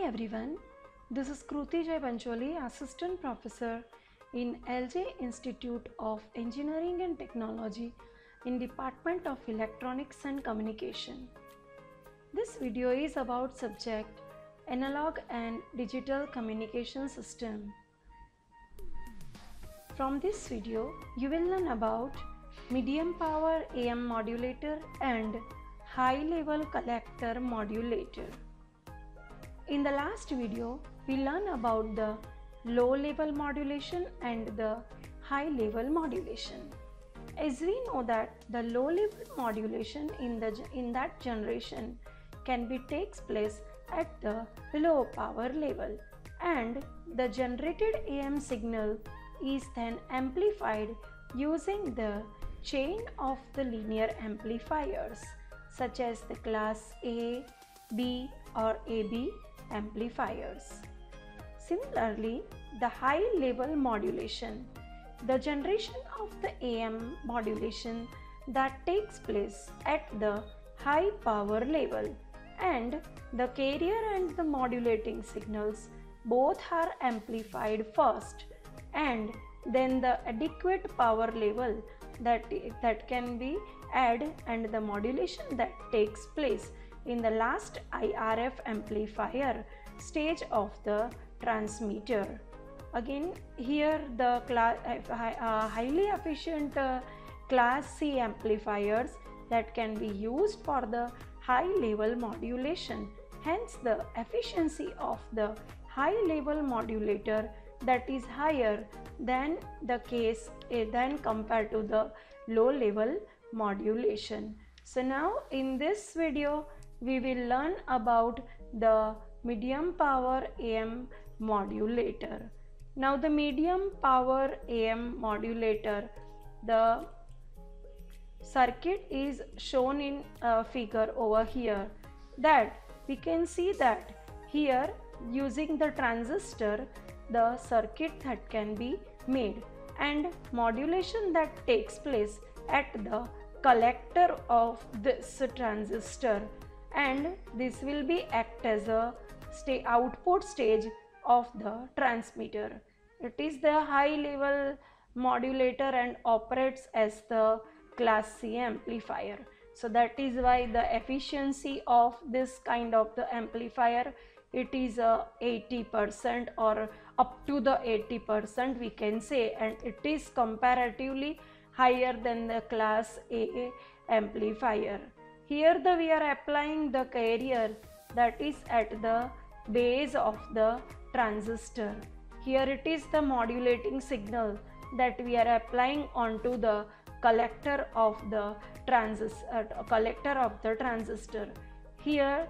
Hi everyone, this is Kruti Jay Pancholi, Assistant Professor in LJ Institute of Engineering and Technology in Department of Electronics and Communication. This video is about subject Analog and Digital Communication System. From this video, you will learn about medium power AM modulator and high level collector modulator. In the last video, we learned about the low level modulation and the high level modulation. As we know that the low level modulation in that generation can be takes place at the low power level, and the generated AM signal is then amplified using the chain of the linear amplifiers such as the class A, B or AB amplifiers. Similarly, the high level modulation, the generation of the AM modulation that takes place at the high power level, and the carrier and the modulating signals both are amplified first, and then the adequate power level that can be added, and the modulation that takes place in the last IRF amplifier stage of the transmitter. Again, here the highly efficient class C amplifiers that can be used for the high level modulation. Hence, the efficiency of the high level modulator that is higher than the case than compared to the low level modulation. So now in this video we will learn about the medium power AM modulator. Now the medium power AM modulator, the circuit is shown in a figure over here, that we can see that here using the transistor the circuit that can be made, and modulation that takes place at the collector of this transistor, and this will be act as a output stage of the transmitter. It is the high level modulator and operates as the class C amplifier. So that is why the efficiency of this kind of the amplifier, it is 80% or up to the 80% we can say, and it is comparatively higher than the class A amplifier. Here we are applying the carrier that is at the base of the transistor. Here it is the modulating signal that we are applying onto the collector of the transistor. Here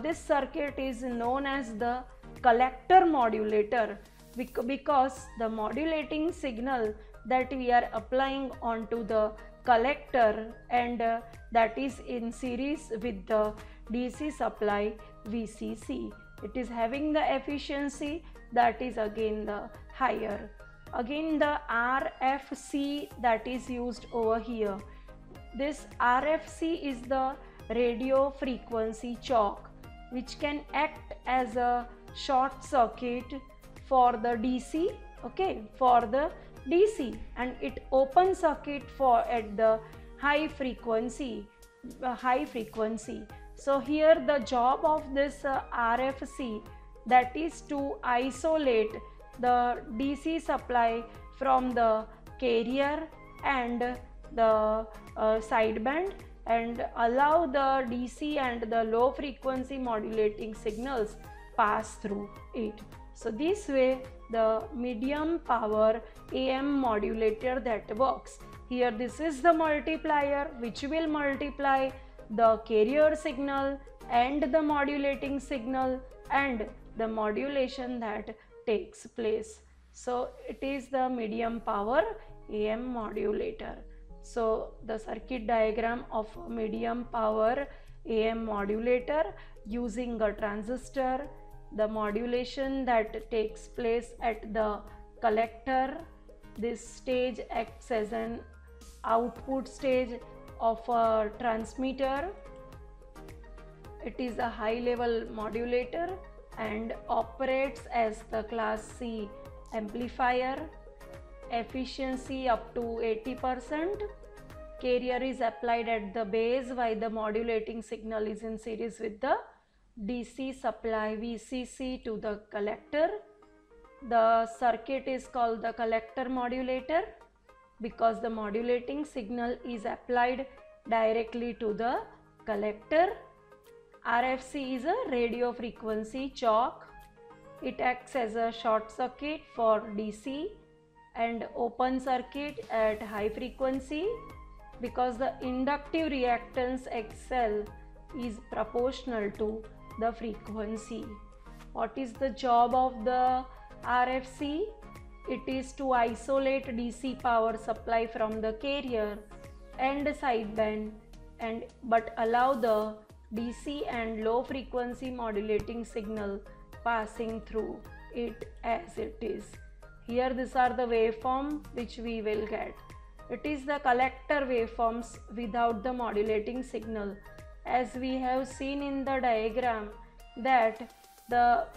this circuit is known as the collector modulator because the modulating signal that we are applying onto the collector, and that is in series with the DC supply VCC. It is having the efficiency that is again the higher. Again the RFC that is used over here. This RFC is the radio frequency choke, which can act as a short circuit for the DC, for the DC, and it open circuit for at the high frequency. So here the job of this RFC, that is to isolate the DC supply from the carrier and the sideband, and allow the DC and the low frequency modulating signals pass through it. So this way the medium power AM modulator that works. Here this is the multiplier which will multiply the carrier signal and the modulating signal and the modulation that takes place. So it is the medium power AM modulator. So the circuit diagram of medium power AM modulator using a transistor, the modulation that takes place at the collector. This stage acts as an output stage of a transmitter. It is a high level modulator, and operates as the class C amplifier. Efficiency up to 80%. Carrier is applied at the base while the modulating signal is in series with the DC supply VCC to the collector. The circuit is called the collector modulator because the modulating signal is applied directly to the collector. RFC is a radio frequency choke. It acts as a short circuit for DC and open circuit at high frequency because the inductive reactance XL is proportional to the frequency. What is the job of the RFC? It is to isolate DC power supply from the carrier and sideband but allow the DC and low frequency modulating signal passing through it as it is. Here these are the waveform which we will get. It is the collector waveforms without the modulating signal. As we have seen in the diagram that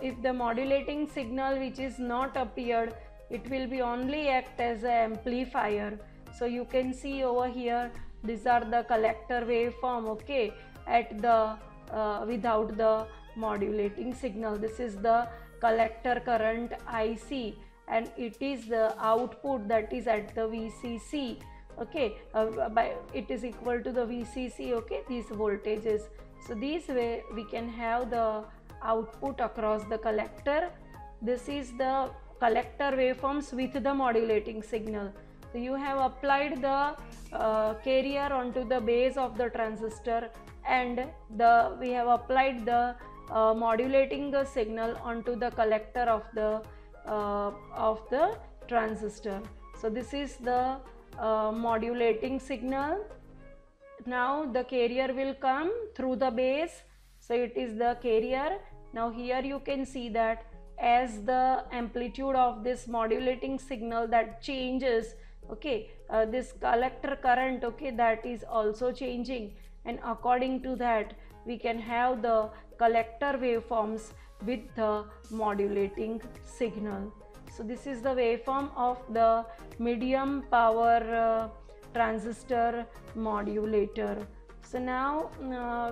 if the modulating signal which is not appeared, it will be only act as an amplifier. So you can see over here these are the collector waveform, okay, at the without the modulating signal. This is the collector current IC and it is the output that is at the VCC, okay, it is equal to the VCC, okay, these voltages. So this way we can have the output across the collector. This is the collector waveforms with the modulating signal. So you have applied the carrier onto the base of the transistor and we have applied the modulating the signal onto the collector of the transistor. So this is the modulating signal. Now the carrier will come through the base, so it is the carrier. Now here you can see that as the amplitude of this modulating signal that changes, okay, this collector current, okay, that is also changing, and according to that we can have the collector waveforms with the modulating signal. So this is the waveform of the medium power transistor modulator. So now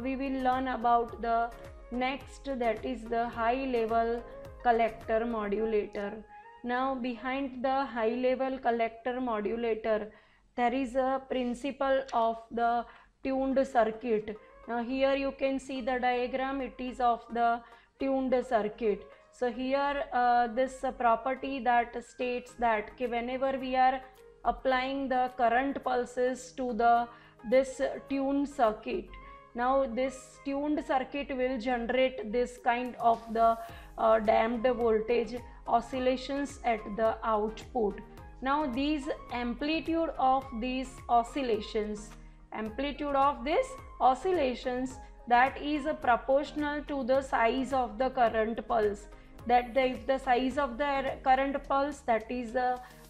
we will learn about the next, that is the high level collector modulator. Now behind the high level collector modulator there is a principle of the tuned circuit. Now here you can see the diagram, it is of the tuned circuit. So here this property that states that whenever we are applying the current pulses to this tuned circuit, now this tuned circuit will generate this kind of the damped voltage oscillations at the output. Now these amplitude of these oscillations that is proportional to the size of the current pulse. That if the size of the current pulse that is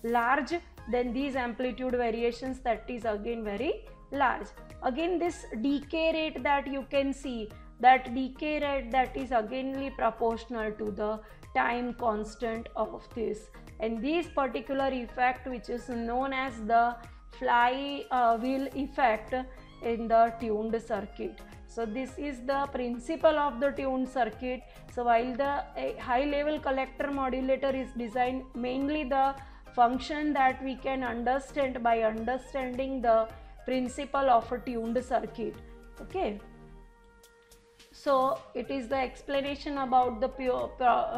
large, then these amplitude variations that is again very large. Again this decay rate that you can see, that decay rate that is againly proportional to the time constant of this, and this particular effect which is known as the flywheel effect in the tuned circuit. So this is the principle of the tuned circuit. So while the high level collector modulator is designed mainly the function that we can understand by understanding the principle of a tuned circuit, okay. So it is the explanation about the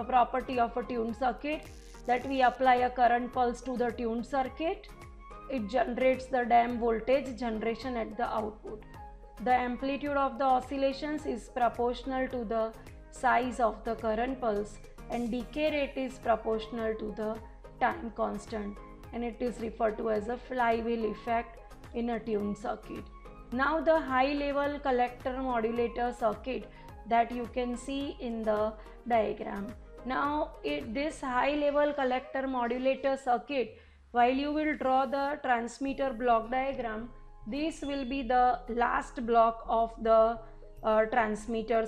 property of a tuned circuit, that we apply a current pulse to the tuned circuit, it generates the damped voltage generation at the output. The amplitude of the oscillations is proportional to the size of the current pulse, and decay rate is proportional to the time constant, and it is referred to as a flywheel effect in a tuned circuit. Now the high level collector modulator circuit that you can see in the diagram. Now this high level collector modulator circuit, while you will draw the transmitter block diagram, this will be the last block of the transmitter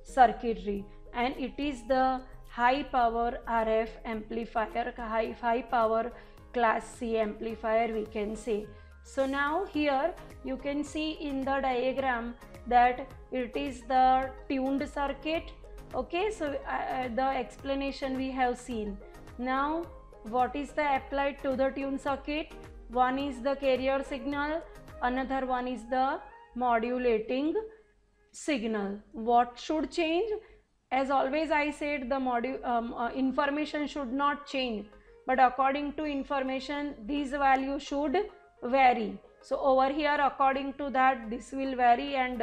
circuitry, and it is the high power RF amplifier, high power class C amplifier we can say. So now here you can see in the diagram that it is the tuned circuit. Okay, so the explanation we have seen. Now what is the applied to the tuned circuit? One is the carrier signal, another one is the modulating signal. What should change? As always I said, the information should not change, but according to information these values should vary. So over here according to that this will vary and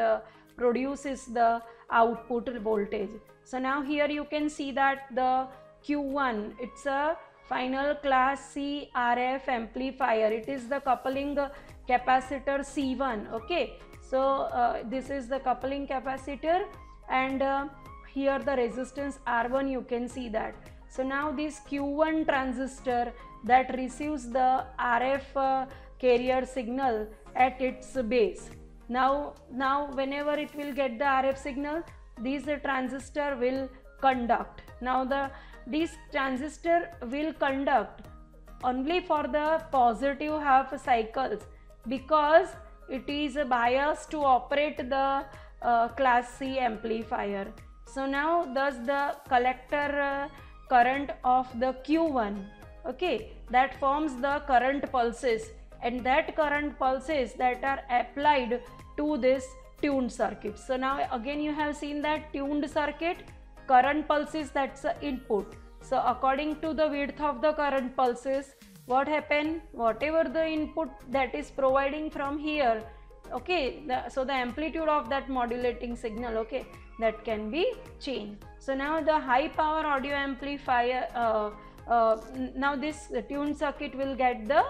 produces the output voltage. So now here you can see that the Q1, it's a final class C RF amplifier. It is the coupling capacitor C1. Okay, so this is the coupling capacitor, and here the resistance R1 you can see that. So now this Q1 transistor that receives the RF carrier signal at its base. Now whenever it will get the RF signal, this transistor will conduct. Now this transistor will conduct only for the positive half cycles, because it is biased to operate the class C amplifier. So now thus the collector current of the Q1, okay, that forms the current pulses, and that current pulses that are applied to this tuned circuit. So now again you have seen that tuned circuit, current pulses, that's the input. So according to the width of the current pulses, what happen? Whatever the input that is providing from here, okay, so the amplitude of that modulating signal, okay, that can be changed. So now the high power audio amplifier, now this tuned circuit will get the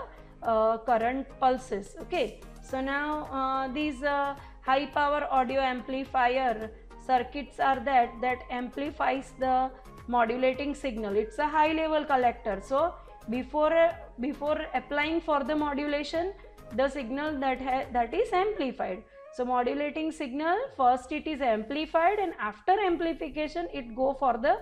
current pulses. Okay, so now these high power audio amplifier circuits are that amplifies the modulating signal. It's a high level collector. So before applying for the modulation, the signal that is amplified. So modulating signal, first it is amplified, and after amplification it go for the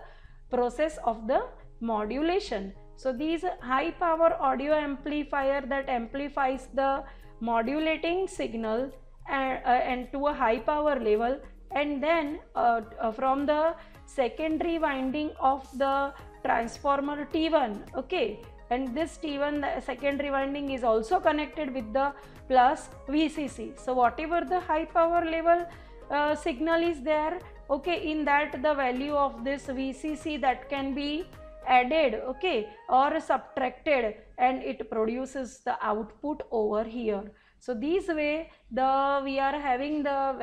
process of the modulation. So these high power audio amplifier that amplifies the modulating signal and to a high power level, and then from the secondary winding of the transformer T1, okay, and this T1, the secondary winding, is also connected with the plus VCC. So whatever the high power level signal is there, okay, in that the value of this VCC that can be added, okay, or subtracted, and it produces the output over here. So this way we are having the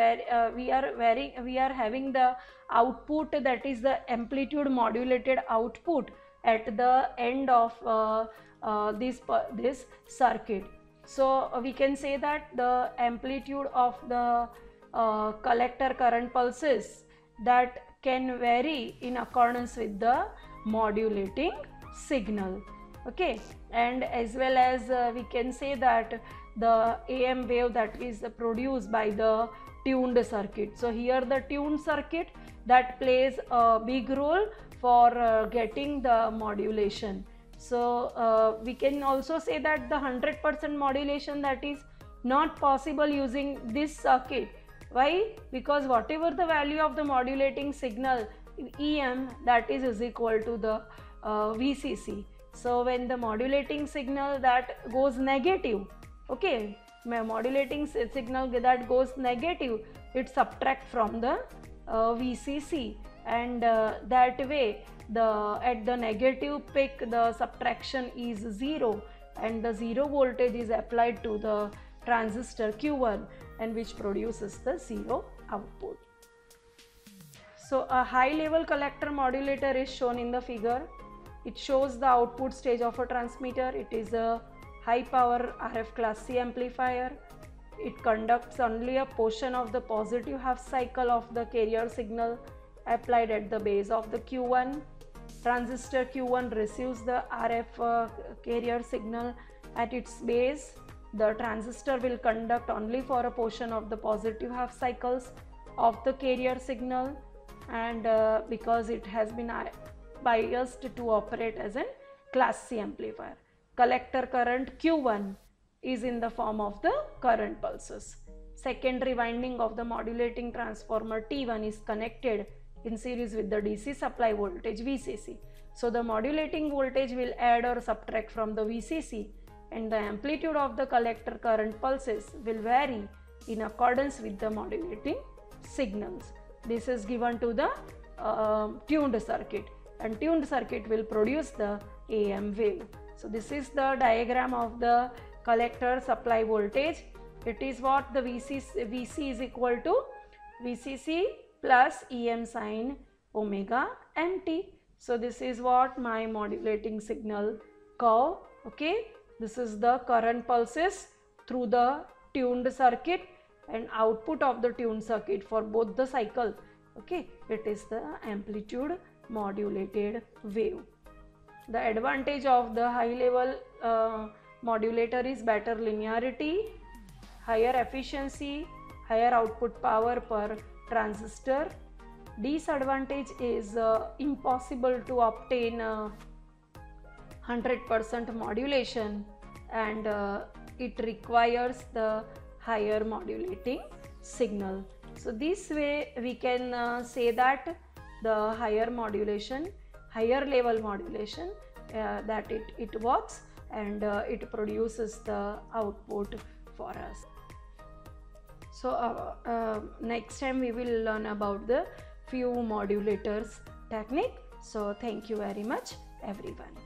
having the output, that is the amplitude modulated output at the end of this circuit. So we can say that the amplitude of the collector current pulses that can vary in accordance with the modulating signal, okay, and as well as we can say that the AM wave that is produced by the tuned circuit. So here the tuned circuit that plays a big role for getting the modulation. So we can also say that the 100% modulation that is not possible using this circuit. Why? Because whatever the value of the modulating signal EM, that is equal to the VCC. So when the modulating signal that goes negative, okay, modulating signal that goes negative, it subtract from the VCC, and that way at the negative peak the subtraction is 0, and the 0 voltage is applied to the transistor Q1, and which produces the 0 output. So a high level collector modulator is shown in the figure. It shows the output stage of a transmitter. It is a high power RF class C amplifier. It conducts only a portion of the positive half cycle of the carrier signal applied at the base of the Q1. Transistor Q1 receives the RF carrier signal at its base, the transistor will conduct only for a portion of the positive half cycles of the carrier signal, and because it has been biased to operate as a class C amplifier. Collector current Q1 is in the form of the current pulses. Secondary winding of the modulating transformer T1 is connected in series with the DC supply voltage VCC. So the modulating voltage will add or subtract from the VCC, and the amplitude of the collector current pulses will vary in accordance with the modulating signals. This is given to the tuned circuit, and tuned circuit will produce the AM wave. So this is the diagram of the collector supply voltage. It is what the VC is equal to VCC plus EM sin omega mt. So this is what my modulating signal curve. Okay, this is the current pulses through the tuned circuit and output of the tuned circuit for both the cycle. Okay, it is the amplitude modulated wave. The advantage of the high level modulator is better linearity, higher efficiency, higher output power per transistor. Disadvantage is impossible to obtain 100% modulation, and it requires the higher modulating signal. So this way we can say that the higher modulation, higher level modulation, that it works, and it produces the output for us. So next time we will learn about the few modulators technique. So thank you very much everyone.